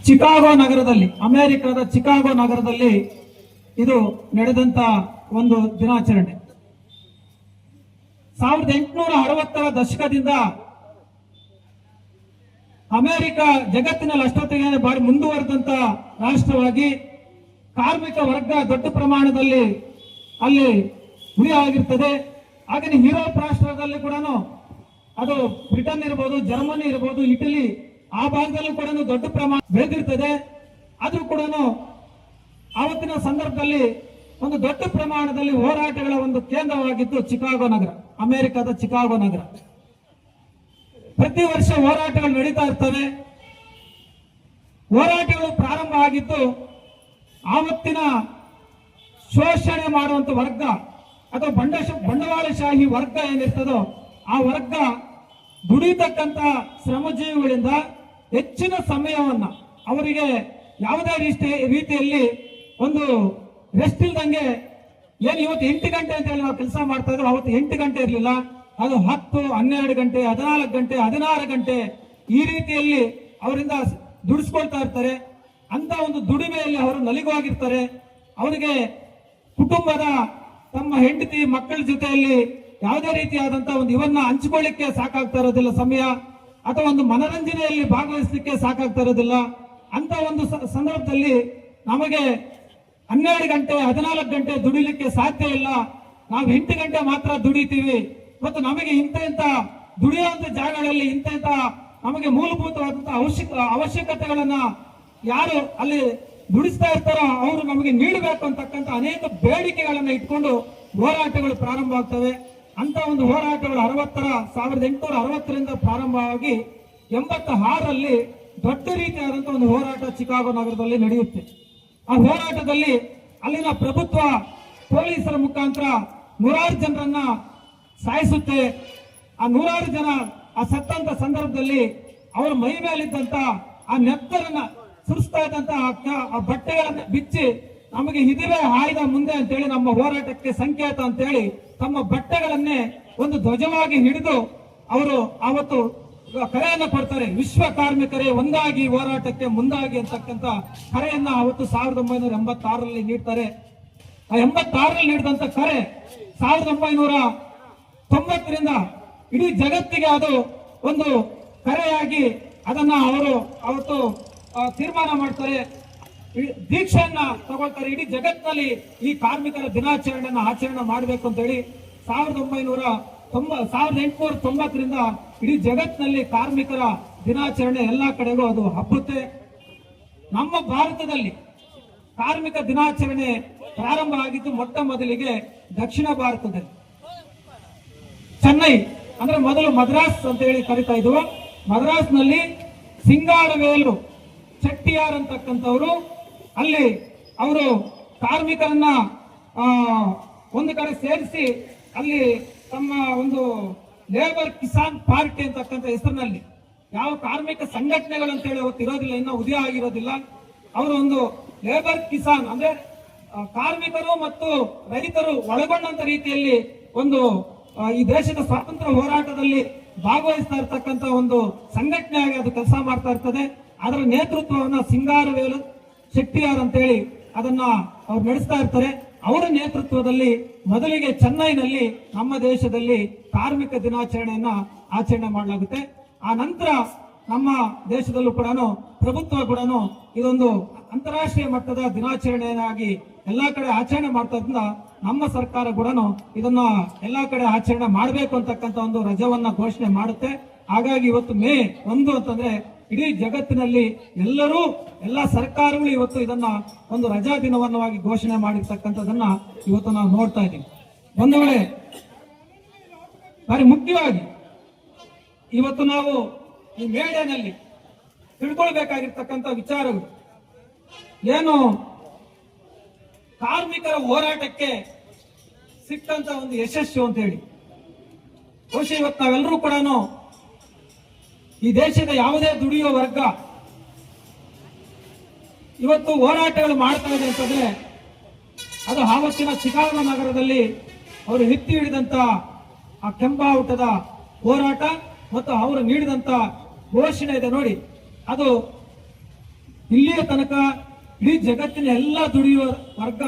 Chicago ನಗರದಲ್ಲಿ, ಅಮೆರಿಕದ Chicago ನಗರದಲ್ಲಿ ಇದು ನಡೆದಂತ ಒಂದು ದಿನಾಚರಣೆ. 1860ರ ದಶಕದಿಂದ ಅಮೆರಿಕ ಜಗತ್ತಿನಲ್ಲಿ ಅಷ್ಟೊತ್ತಿಗೆ ಬಾರಿ ಮುಂದುವರೆದಂತ ರಾಷ್ಟ್ರವಾಗಿ ಕಾರ್ಮಿಕ ವರ್ಗ ದೊಡ್ಡ ಪ್ರಮಾಣದಲ್ಲಿ ಅಲ್ಲಿ ಗುರಿಯಾಗಿರ್ತದೆ. ಹಾಗೆ ಯುರೋಪ್ ರಾಷ್ಟ್ರದಲ್ಲಿ ಕೂಡ ಅದು ಬ್ರಿಟನ್ ಇರಬಹುದು, ಜರ್ಮನಿ ಇರಬಹುದು, ಇಟಲಿ ಆ ಭಾಗದಲ್ಲೂ ಕೂಡ ದೊಡ್ಡ ಪ್ರಮಾಣ ಬೆಳೆದಿರ್ತದೆ. ಆದ್ರೂ ಕೂಡ ಆವತ್ತಿನ ಸಂದರ್ಭದಲ್ಲಿ ಒಂದು ದೊಡ್ಡ ಪ್ರಮಾಣದಲ್ಲಿ ಹೋರಾಟಗಳ ಒಂದು ಕೇಂದ್ರವಾಗಿತ್ತು ಚಿಕಾಗೋ ನಗರ, ಅಮೆರಿಕದ ಚಿಕಾಗೋ ನಗರ. ಪ್ರತಿ ವರ್ಷ ಹೋರಾಟಗಳು ನಡೀತಾ ಇರ್ತವೆ. ಹೋರಾಟಗಳು ಪ್ರಾರಂಭ ಆಗಿದ್ದು ಆವತ್ತಿನ ಶೋಷಣೆ ಮಾಡುವಂತ ವರ್ಗ ಅಥವಾ ಬಂಡವಾಳಶಾಹಿ ವರ್ಗ ಏನಿರ್ತದೋ ಆ ವರ್ಗ ದುಡಿತಕ್ಕಂತ ಶ್ರಮಜೀವಿಗಳಿಂದ ಹೆಚ್ಚಿನ ಸಮಯವನ್ನ ಅವರಿಗೆ ಯಾವುದೇ ರೀತಿಯಲ್ಲಿ ಒಂದು ರೆಸ್ಟ್ ಇಲ್ದಂಗೆ, ಏನು ಇವತ್ತು 8 ಗಂಟೆ ಅಂತ ಹೇಳಿ ನಾವು ಕೆಲಸ ಮಾಡ್ತಾ ಇದ್ರು, ಅವತ್ತು 8 ಗಂಟೆ ಇರಲಿಲ್ಲ, ಅದು 10, 12 ಗಂಟೆ, 14 ಗಂಟೆ, 16 ಗಂಟೆ ಈ ರೀತಿಯಲ್ಲಿ ಅವರಿಂದ ದುಡಿಸ್ಕೊಳ್ತಾ ಇರ್ತಾರೆ. ಅಂತ ಒಂದು ದುಡಿಮೆಯಲ್ಲಿ ಅವರು ನಲಿಗೋಗಿರ್ತಾರೆ. ಅವರಿಗೆ ಕುಟುಂಬದ ತಮ್ಮ ಹೆಂಡತಿ ಮಕ್ಕಳ ಜೊತೆಯಲ್ಲಿ ಯಾವುದೇ ರೀತಿಯಾದಂತಹ ಒಂದು ಇವನ್ನ ಹಂಚಿಕೊಳ್ಳಿಕ್ಕೆ ಸಾಕಾಗ್ತಾ ಇರೋದಿಲ್ಲ ಸಮಯ, ಅಥವಾ ಒಂದು ಮನರಂಜನೆಯಲ್ಲಿ ಭಾಗವಹಿಸಲಿಕ್ಕೆ ಸಾಕಾಗ್ತಾ ಇರೋದಿಲ್ಲ. ಅಂತ ಒಂದು ಸಂದರ್ಭದಲ್ಲಿ ನಮಗೆ 12 ಗಂಟೆ 14 ಗಂಟೆ ದುಡಿಲಿಕ್ಕೆ ಸಾಧ್ಯ ಇಲ್ಲ, ನಾವು 8 ಗಂಟೆ ಮಾತ್ರ ದುಡಿತೀವಿ. ಮತ್ತು ನಮಗೆ ಇಂಥ ದುಡಿಯುವಂತ ಜಾಗಗಳಲ್ಲಿ ಇಂಥ ನಮಗೆ ಮೂಲಭೂತವಾದಂತಹ ಅವಶ್ಯಕತೆಗಳನ್ನ ಯಾರು ಅಲ್ಲಿ ದುಡಿಸ್ತಾ ಇರ್ತಾರೋ ಅವರು ನಮಗೆ ನೀಡಬೇಕು ಅಂತಕ್ಕಂಥ ಅನೇಕ ಬೇಡಿಕೆಗಳನ್ನ ಇಟ್ಕೊಂಡು ಹೋರಾಟಗಳು ಪ್ರಾರಂಭ ಆಗ್ತವೆ. ಅಂತ ಒಂದು ಹೋರಾಟಗಳು 1860ರಿಂದ ಪ್ರಾರಂಭವಾಗಿ 86ರಲ್ಲಿ ದೊಡ್ಡ ರೀತಿಯಾದಂತಹ ಒಂದು ಹೋರಾಟ ಚಿಕಾಗೋ ನಗರದಲ್ಲಿ ನಡೆಯುತ್ತೆ. ಆ ಹೋರಾಟದಲ್ಲಿ ಅಲ್ಲಿನ ಪ್ರಭುತ್ವ ಪೊಲೀಸರ ಮುಖಾಂತರ 100 ಜನರನ್ನ ಸಾಯಿಸುತ್ತೆ. ಆ 100 ಜನ ಆ ಸತ್ತಂತ ಸಂದರ್ಭದಲ್ಲಿ ಅವರ ಮೈ ಮೇಲಿದ್ದಂತ ಆ ನೆತ್ತರನ್ನ ಸುರಿಸ್ತಾ ಇದ್ದಂತ ಆ ಬಟ್ಟೆಗಳನ್ನ ಬಿಚ್ಚಿ ನಮಗೆ ಇದುವೇ ಆಯ್ದ ಮುಂದೆ ಅಂತೇಳಿ ನಮ್ಮ ಹೋರಾಟಕ್ಕೆ ಸಂಕೇತ ಅಂತೇಳಿ ತಮ್ಮ ಬಟ್ಟೆಗಳನ್ನೇ ಒಂದು ಧ್ವಜವಾಗಿ ಹಿಡಿದು ಅವರು ಅವತ್ತು ಕರೆಯನ್ನ ಕೊಡ್ತಾರೆ. ವಿಶ್ವ ಕಾರ್ಮಿಕರೇ ಒಂದಾಗಿ ಹೋರಾಟಕ್ಕೆ ಮುಂದಾಗಿ ಅಂತಕ್ಕಂಥ ಕರೆಯನ್ನ ಅವತ್ತು 1986ರಲ್ಲಿ ನೀಡ್ತಾರೆ. ಆ 86ರಲ್ಲಿ ನೀಡಿದಂತ ಕರೆ 1990ರಿಂದ ಇಡೀ ಜಗತ್ತಿಗೆ ಅದು ಒಂದು ಕರೆಯಾಗಿ ಅದನ್ನ ಅವರು ಅವತ್ತು ತೀರ್ಮಾನ ಮಾಡ್ತಾರೆ, ದೀಕ್ಷೆಯನ್ನ ತಗೊಳ್ತಾರೆ. ಇಡೀ ಜಗತ್ತಿನಲ್ಲಿ ಈ ಕಾರ್ಮಿಕರ ದಿನಾಚರಣೆಯನ್ನ ಆಚರಣೆ ಮಾಡಬೇಕು ಅಂತ ಹೇಳಿ 1890ರಿಂದ ಇಡೀ ಜಗತ್ತಿನಲ್ಲಿ ಕಾರ್ಮಿಕರ ದಿನಾಚರಣೆ ಎಲ್ಲಾ ಕಡೆಗೂ ಅದು ಹಬ್ಬುತ್ತೆ. ನಮ್ಮ ಭಾರತದಲ್ಲಿ ಕಾರ್ಮಿಕ ದಿನಾಚರಣೆ ಪ್ರಾರಂಭ ಆಗಿದ್ದು ಮೊಟ್ಟ ಮೊದಲಿಗೆ ದಕ್ಷಿಣ ಭಾರತದಲ್ಲಿ, ಚೆನ್ನೈ ಅಂದ್ರೆ ಮೊದಲು ಮದ್ರಾಸ್ ಅಂತ ಹೇಳಿ ಕರಿತಾ ಇದ್ವು. ಮದ್ರಾಸ್ನಲ್ಲಿ ಸಿಂಗಾರವೇಲು ಚೆಟ್ಟಿಯಾರ್ ಅಂತಕ್ಕಂಥವ್ರು ಅಲ್ಲಿ ಅವರು ಕಾರ್ಮಿಕರನ್ನ ಒಂದು ಕಡೆ ಸೇರಿಸಿ ಅಲ್ಲಿ ತಮ್ಮ ಒಂದು ಲೇಬರ್ ಕಿಸಾನ್ ಪಾರ್ಟಿ ಅಂತಕ್ಕಂಥ ಹೆಸರಿನಲ್ಲಿ, ಯಾವ ಕಾರ್ಮಿಕ ಸಂಘಟನೆಗಳು ಅಂತ ಹೇಳಿ ಅವತ್ತು ಇರೋದಿಲ್ಲ, ಇನ್ನು ಉದಯ ಆಗಿರೋದಿಲ್ಲ, ಅವರು ಒಂದು ಲೇಬರ್ ಕಿಸಾನ್ ಅಂದ್ರೆ ಕಾರ್ಮಿಕರು ಮತ್ತು ರೈತರು ಒಳಗೊಂಡಂತ ರೀತಿಯಲ್ಲಿ ಒಂದು ಈ ದೇಶದ ಸ್ವಾತಂತ್ರ್ಯ ಹೋರಾಟದಲ್ಲಿ ಭಾಗವಹಿಸ್ತಾ ಇರ್ತಕ್ಕಂಥ ಒಂದು ಸಂಘಟನೆಯಾಗಿ ಅದು ಕೆಲಸ ಮಾಡ್ತಾ ಇರ್ತದೆ. ಅದರ ನೇತೃತ್ವವನ್ನ ಸಿಂಗಾರವೇಲು ಶೆಟ್ಟಿಯಾರ್ ಅಂತೇಳಿ ಅದನ್ನ ಅವ್ರು ನಡೆಸ್ತಾ ಇರ್ತಾರೆ. ಅವರ ನೇತೃತ್ವದಲ್ಲಿ ಮೊದಲಿಗೆ ಚೆನ್ನೈನಲ್ಲಿ ನಮ್ಮ ದೇಶದಲ್ಲಿ ಕಾರ್ಮಿಕ ದಿನಾಚರಣೆಯನ್ನ ಆಚರಣೆ ಮಾಡಲಾಗುತ್ತೆ. ಆ ನಂತರ ನಮ್ಮ ದೇಶದಲ್ಲೂ ಕೂಡ ಪ್ರಭುತ್ವ ಕೂಡ ಇದೊಂದು ಅಂತಾರಾಷ್ಟ್ರೀಯ ಮಟ್ಟದ ದಿನಾಚರಣೆಯಾಗಿ ಎಲ್ಲಾ ಕಡೆ ಆಚರಣೆ ಮಾಡ್ತಾ ನಮ್ಮ ಸರ್ಕಾರ ಕೂಡ ಇದನ್ನ ಎಲ್ಲಾ ಕಡೆ ಆಚರಣೆ ಮಾಡಬೇಕು ಅಂತಕ್ಕಂಥ ಒಂದು ರಜವನ್ನ ಘೋಷಣೆ ಮಾಡುತ್ತೆ. ಹಾಗಾಗಿ ಇವತ್ತು ಮೇ 1 ಅಂತಂದ್ರೆ ಇಡೀ ಜಗತ್ತಿನಲ್ಲಿ ಎಲ್ಲ ಸರ್ಕಾರಗಳು ಇವತ್ತು ಇದನ್ನ ಒಂದು ರಜಾ ದಿನವನ್ನವಾಗಿ ಘೋಷಣೆ ಮಾಡಿರ್ತಕ್ಕಂಥದನ್ನ ಇವತ್ತು ನಾವು ನೋಡ್ತಾ ಇದ್ದೀವಿ. ಒಂದು ವೇಳೆ ಬಾರಿ ಮುಖ್ಯವಾಗಿ ಇವತ್ತು ನಾವು ಈ ಮೇಳನಲ್ಲಿ ತಿಳ್ಕೊಳ್ಬೇಕಾಗಿರ್ತಕ್ಕಂಥ ವಿಚಾರಗಳು ಏನು, ಕಾರ್ಮಿಕರ ಹೋರಾಟಕ್ಕೆ ಸಿಕ್ಕಂತ ಒಂದು ಯಶಸ್ಸು ಅಂತ ಹೇಳಿ ಬಹುಶಃ ಇವತ್ತು ನಾವೆಲ್ಲರೂ ಕೂಡ ಈ ದೇಶದ ಯಾವುದೇ ದುಡಿಯುವ ವರ್ಗ ಇವತ್ತು ಹೋರಾಟಗಳು ಮಾಡ್ತಾ ಇದೆ ಅಂತಂದ್ರೆ ಅದು ಆವತ್ತಿನ ಚಿಕಾಗೋ ನಗರದಲ್ಲಿ ಅವರು ಎತ್ತಿ ಹಿಡಿದಂತ ಆ ಕೆಂಬಾವುಟದ ಹೋರಾಟ ಮತ್ತು ಅವರು ನೀಡಿದಂತ ಘೋಷಣೆ ಇದೆ ನೋಡಿ. ಅದು ಇಲ್ಲಿಯ ತನಕ ಇಡೀ ಜಗತ್ತಿನ ಎಲ್ಲ ದುಡಿಯುವ ವರ್ಗ